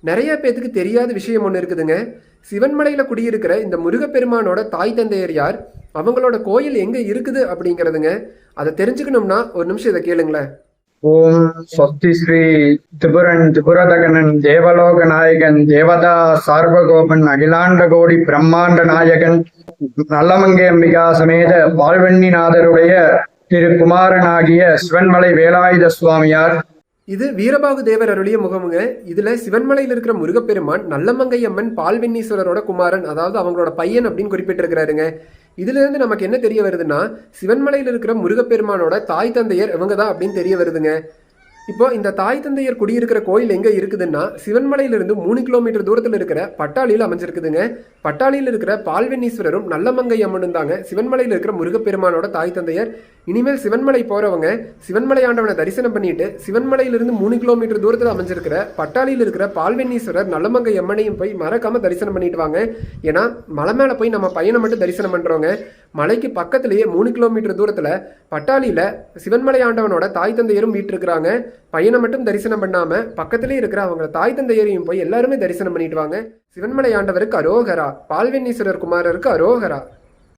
நிறைய பேத்துக்கு தெரியாத விஷயம் ஒன்று இருக்குதுங்க. சிவன்மலையில் குடியிருக்கிற இந்த முருகப்பெருமானோட தாய் தந்தையர் யார், அவங்களோட கோயில் எங்கே இருக்குது அப்படிங்கிறதுங்க. அதை தெரிஞ்சுக்கணும்னா ஒரு நிமிஷம் இதை கேளுங்களேன். ஓம் ஸ்வஸ்தி ஸ்ரீ திபுரன் திபுரதகனன் தேவலோக நாயகன் தேவதா சார்வகோபன் அகிலாண்ட கோடி பிரம்மாண்ட நாயகன் நல்லமங்கை அம்பிகா சமேத வாழ்வெண்ணிநாதருடைய திரு குமாரனாகிய சிவன்மலை வேலாயுத சுவாமியார். இது வீரபாகு தேவர் அருளிய முகமுங்க. இதுல சிவன்மலையில் இருக்கிற முருகப்பெருமான் நல்லமங்கை அம்மன் பால்வெண்ணீஸ்வரரோட குமாரன், அதாவது அவங்களோட பையன் அப்படின்னு குறிப்பிட்டிருக்கிறாருங்க. இதுல இருந்து நமக்கு என்ன தெரிய வருதுன்னா, சிவன்மலையில் இருக்கிற முருகப்பெருமானோட தாய் தந்தையர் இவங்க தான் அப்படின்னு தெரிய வருதுங்க. இப்போ இந்த தாய் தந்தையர் குடியிருக்கிற கோயில் எங்க இருக்குதுன்னா, சிவன்மலையிலிருந்து 3 கிலோமீட்டர் தூரத்தில் இருக்கிற பட்டாளியில் அமைஞ்சிருக்குதுங்க. பட்டாளியில் இருக்கிற பால்வெண்ணீஸ்வரரும் நல்லமங்கை அம்மனும் தாங்க சிவன்மலையில் இருக்கிற முருகப்பெருமானோட தாய் தந்தையர். இனிமேல் சிவன்மலை போறவங்க சிவன்மலை ஆண்டவனை தரிசனம் பண்ணிட்டு சிவன்மலையிலிருந்து 3 கிலோமீட்டர் தூரத்தில் அமைஞ்சிருக்கிற பட்டாளியில் இருக்கிற பால்வெண்ணீஸ்வரர் நல்லமங்கை அம்மனையும் போய் மறக்காம தரிசனம் பண்ணிட்டு வாங்க. ஏன்னா மலை மேல போய் நம்ம பையனை மட்டும் தரிசனம் பண்றோங்க. மலைக்கு பக்கத்திலேயே 3 கிலோமீட்டர் தூரத்துல பட்டாளியில சிவன்மலை ஆண்டவனோட தாய் தந்தையரும் வீட்டிருக்கிறாங்க. பையனை மட்டும் தரிசனம் பண்ணாம பக்கத்திலேயே இருக்கிற அவங்க தாய் தந்தையரையும் போய் எல்லாருமே தரிசனம் பண்ணிட்டு வாங்க. சிவன்மலை ஆண்டவருக்கு அரோகரா, பால்வெண்ணீஸ்வரர் குமாரருக்கு அரோகரா.